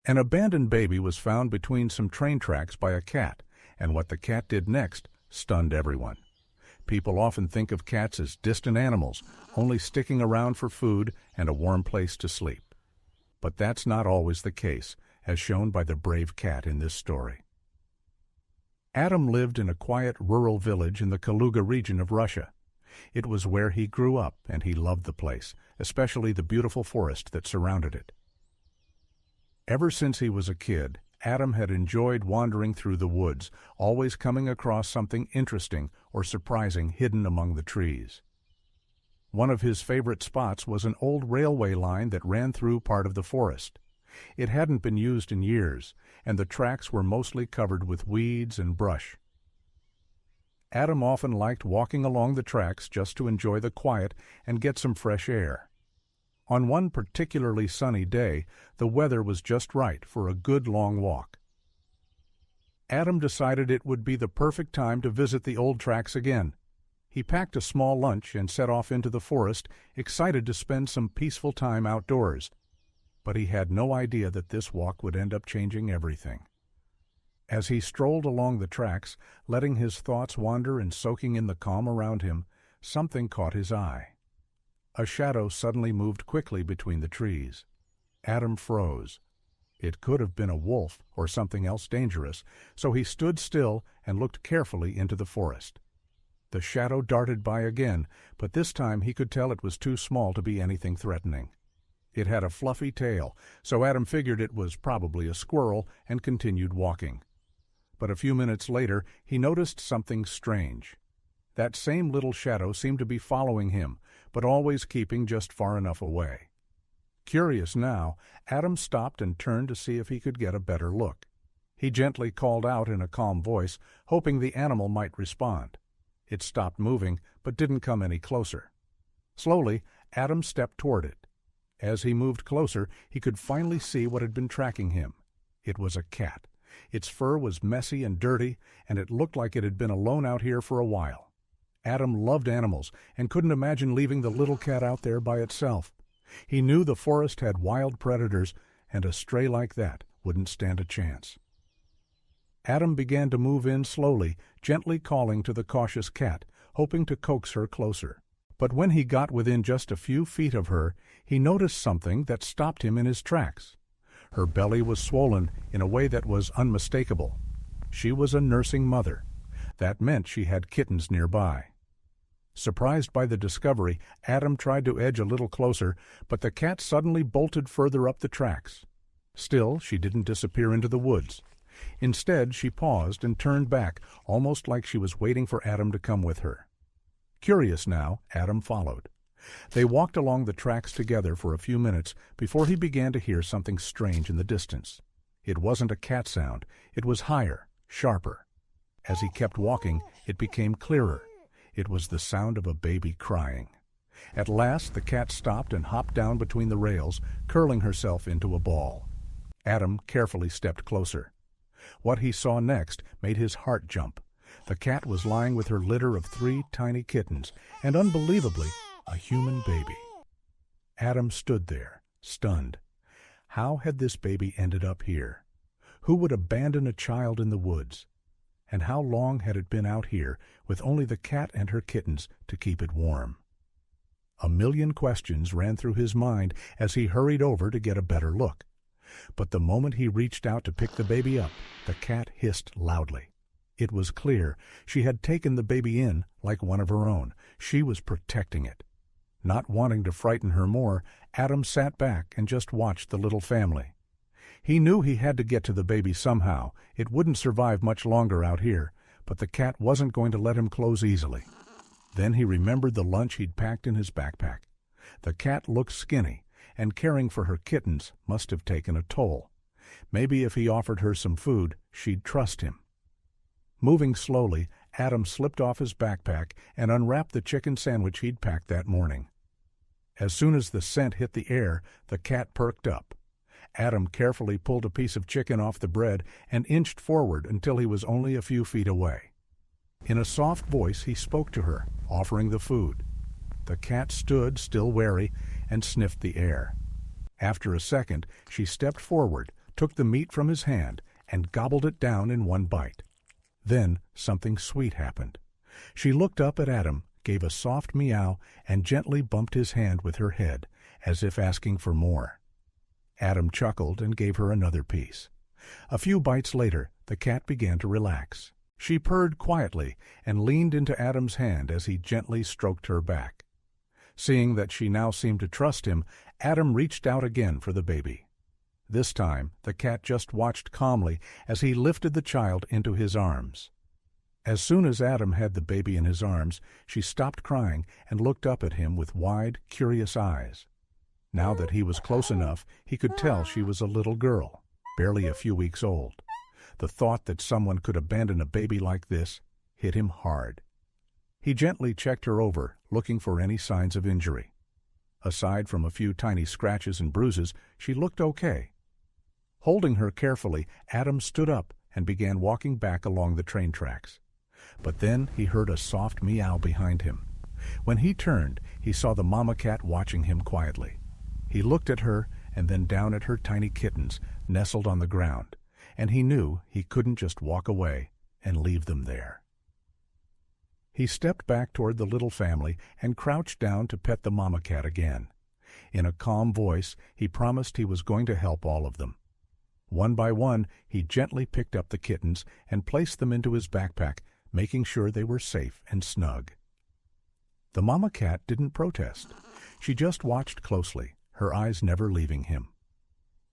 An abandoned baby was found between some train tracks by a cat, and what the cat did next stunned everyone. People often think of cats as distant animals, only sticking around for food and a warm place to sleep. But that's not always the case, as shown by the brave cat in this story. Adam lived in a quiet rural village in the Kaluga region of Russia. It was where he grew up, and he loved the place, especially the beautiful forest that surrounded it. Ever since he was a kid, Adam had enjoyed wandering through the woods, always coming across something interesting or surprising hidden among the trees. One of his favorite spots was an old railway line that ran through part of the forest. It hadn't been used in years, and the tracks were mostly covered with weeds and brush. Adam often liked walking along the tracks just to enjoy the quiet and get some fresh air. On one particularly sunny day, the weather was just right for a good long walk. Adam decided it would be the perfect time to visit the old tracks again. He packed a small lunch and set off into the forest, excited to spend some peaceful time outdoors. But he had no idea that this walk would end up changing everything. As he strolled along the tracks, letting his thoughts wander and soaking in the calm around him, something caught his eye. A shadow suddenly moved quickly between the trees. Adam froze. It could have been a wolf or something else dangerous, so he stood still and looked carefully into the forest. The shadow darted by again, but this time he could tell it was too small to be anything threatening. It had a fluffy tail, so Adam figured it was probably a squirrel and continued walking. But a few minutes later, he noticed something strange. That same little shadow seemed to be following him, but always keeping just far enough away. Curious now, Adam stopped and turned to see if he could get a better look. He gently called out in a calm voice, hoping the animal might respond. It stopped moving, but didn't come any closer. Slowly, Adam stepped toward it. As he moved closer, he could finally see what had been tracking him. It was a cat. Its fur was messy and dirty, and it looked like it had been alone out here for a while. Adam loved animals and couldn't imagine leaving the little cat out there by itself. He knew the forest had wild predators, and a stray like that wouldn't stand a chance. Adam began to move in slowly, gently calling to the cautious cat, hoping to coax her closer. But when he got within just a few feet of her, he noticed something that stopped him in his tracks. Her belly was swollen in a way that was unmistakable. She was a nursing mother. That meant she had kittens nearby. Surprised by the discovery, Adam tried to edge a little closer, but the cat suddenly bolted further up the tracks. Still, she didn't disappear into the woods. Instead, she paused and turned back, almost like she was waiting for Adam to come with her. Curious now, Adam followed. They walked along the tracks together for a few minutes before he began to hear something strange in the distance. It wasn't a cat sound. It was higher, sharper. As he kept walking, it became clearer. It was the sound of a baby crying. At last, the cat stopped and hopped down between the rails, curling herself into a ball. Adam carefully stepped closer. What he saw next made his heart jump. The cat was lying with her litter of 3 tiny kittens, and unbelievably, a human baby. Adam stood there, stunned. How had this baby ended up here? Who would abandon a child in the woods? And how long had it been out here, with only the cat and her kittens to keep it warm? A million questions ran through his mind as he hurried over to get a better look. But the moment he reached out to pick the baby up, the cat hissed loudly. It was clear she had taken the baby in like one of her own. She was protecting it. Not wanting to frighten her more, Adam sat back and just watched the little family. He knew he had to get to the baby somehow. It wouldn't survive much longer out here, but the cat wasn't going to let him close easily. Then he remembered the lunch he'd packed in his backpack. The cat looked skinny, and caring for her kittens must have taken a toll. Maybe if he offered her some food, she'd trust him. Moving slowly, Adam slipped off his backpack and unwrapped the chicken sandwich he'd packed that morning. As soon as the scent hit the air, the cat perked up. Adam carefully pulled a piece of chicken off the bread and inched forward until he was only a few feet away. In a soft voice, he spoke to her, offering the food. The cat stood, still wary, and sniffed the air. After a second, she stepped forward, took the meat from his hand and gobbled it down in one bite. Then something sweet happened. She looked up at Adam, gave a soft meow, and gently bumped his hand with her head, as if asking for more. Adam chuckled and gave her another piece. A few bites later, the cat began to relax. She purred quietly and leaned into Adam's hand as he gently stroked her back. Seeing that she now seemed to trust him, Adam reached out again for the baby. This time, the cat just watched calmly as he lifted the child into his arms. As soon as Adam had the baby in his arms, she stopped crying and looked up at him with wide, curious eyes. Now that he was close enough, he could tell she was a little girl, barely a few weeks old. The thought that someone could abandon a baby like this hit him hard. He gently checked her over, looking for any signs of injury. Aside from a few tiny scratches and bruises, she looked okay. Holding her carefully, Adam stood up and began walking back along the train tracks. But then he heard a soft meow behind him. When he turned, he saw the mama cat watching him quietly. He looked at her and then down at her tiny kittens nestled on the ground, and he knew he couldn't just walk away and leave them there. He stepped back toward the little family and crouched down to pet the mama cat again. In a calm voice, he promised he was going to help all of them. One by one, he gently picked up the kittens and placed them into his backpack, making sure they were safe and snug. The mama cat didn't protest. She just watched closely, her eyes never leaving him.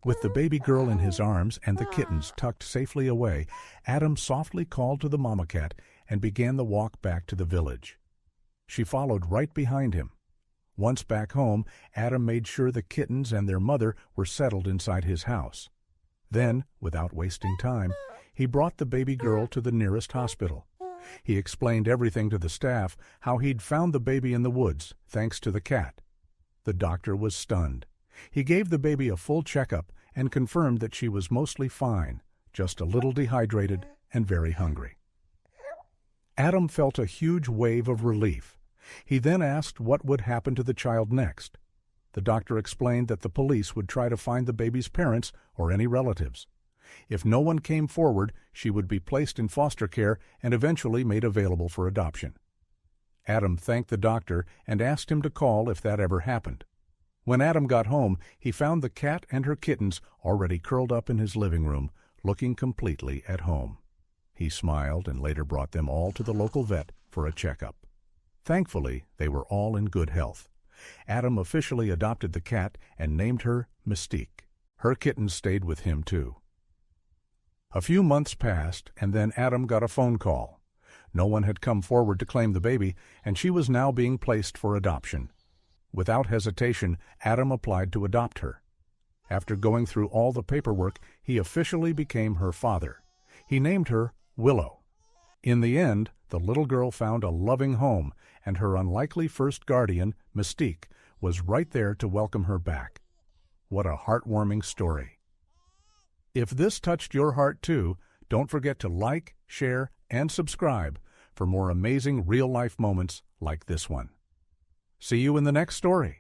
With the baby girl in his arms and the kittens tucked safely away, Adam softly called to the mama cat and began the walk back to the village. She followed right behind him. Once back home, Adam made sure the kittens and their mother were settled inside his house. Then, without wasting time, he brought the baby girl to the nearest hospital. He explained everything to the staff, how he'd found the baby in the woods, thanks to the cat. The doctor was stunned. He gave the baby a full checkup and confirmed that she was mostly fine, just a little dehydrated and very hungry. Adam felt a huge wave of relief. He then asked what would happen to the child next. The doctor explained that the police would try to find the baby's parents or any relatives. If no one came forward, she would be placed in foster care and eventually made available for adoption. Adam thanked the doctor and asked him to call if that ever happened. When Adam got home, he found the cat and her kittens already curled up in his living room, looking completely at home. He smiled and later brought them all to the local vet for a checkup. Thankfully, they were all in good health. Adam officially adopted the cat and named her Mystique. Her kittens stayed with him too. A few months passed, and then Adam got a phone call. No one had come forward to claim the baby, and she was now being placed for adoption. Without hesitation, Adam applied to adopt her. After going through all the paperwork, he officially became her father. He named her Willow. In the end, the little girl found a loving home, and her unlikely first guardian, Mystique, was right there to welcome her back. What a heartwarming story. If this touched your heart too, don't forget to like, share, and subscribe for more amazing real-life moments like this one. See you in the next story.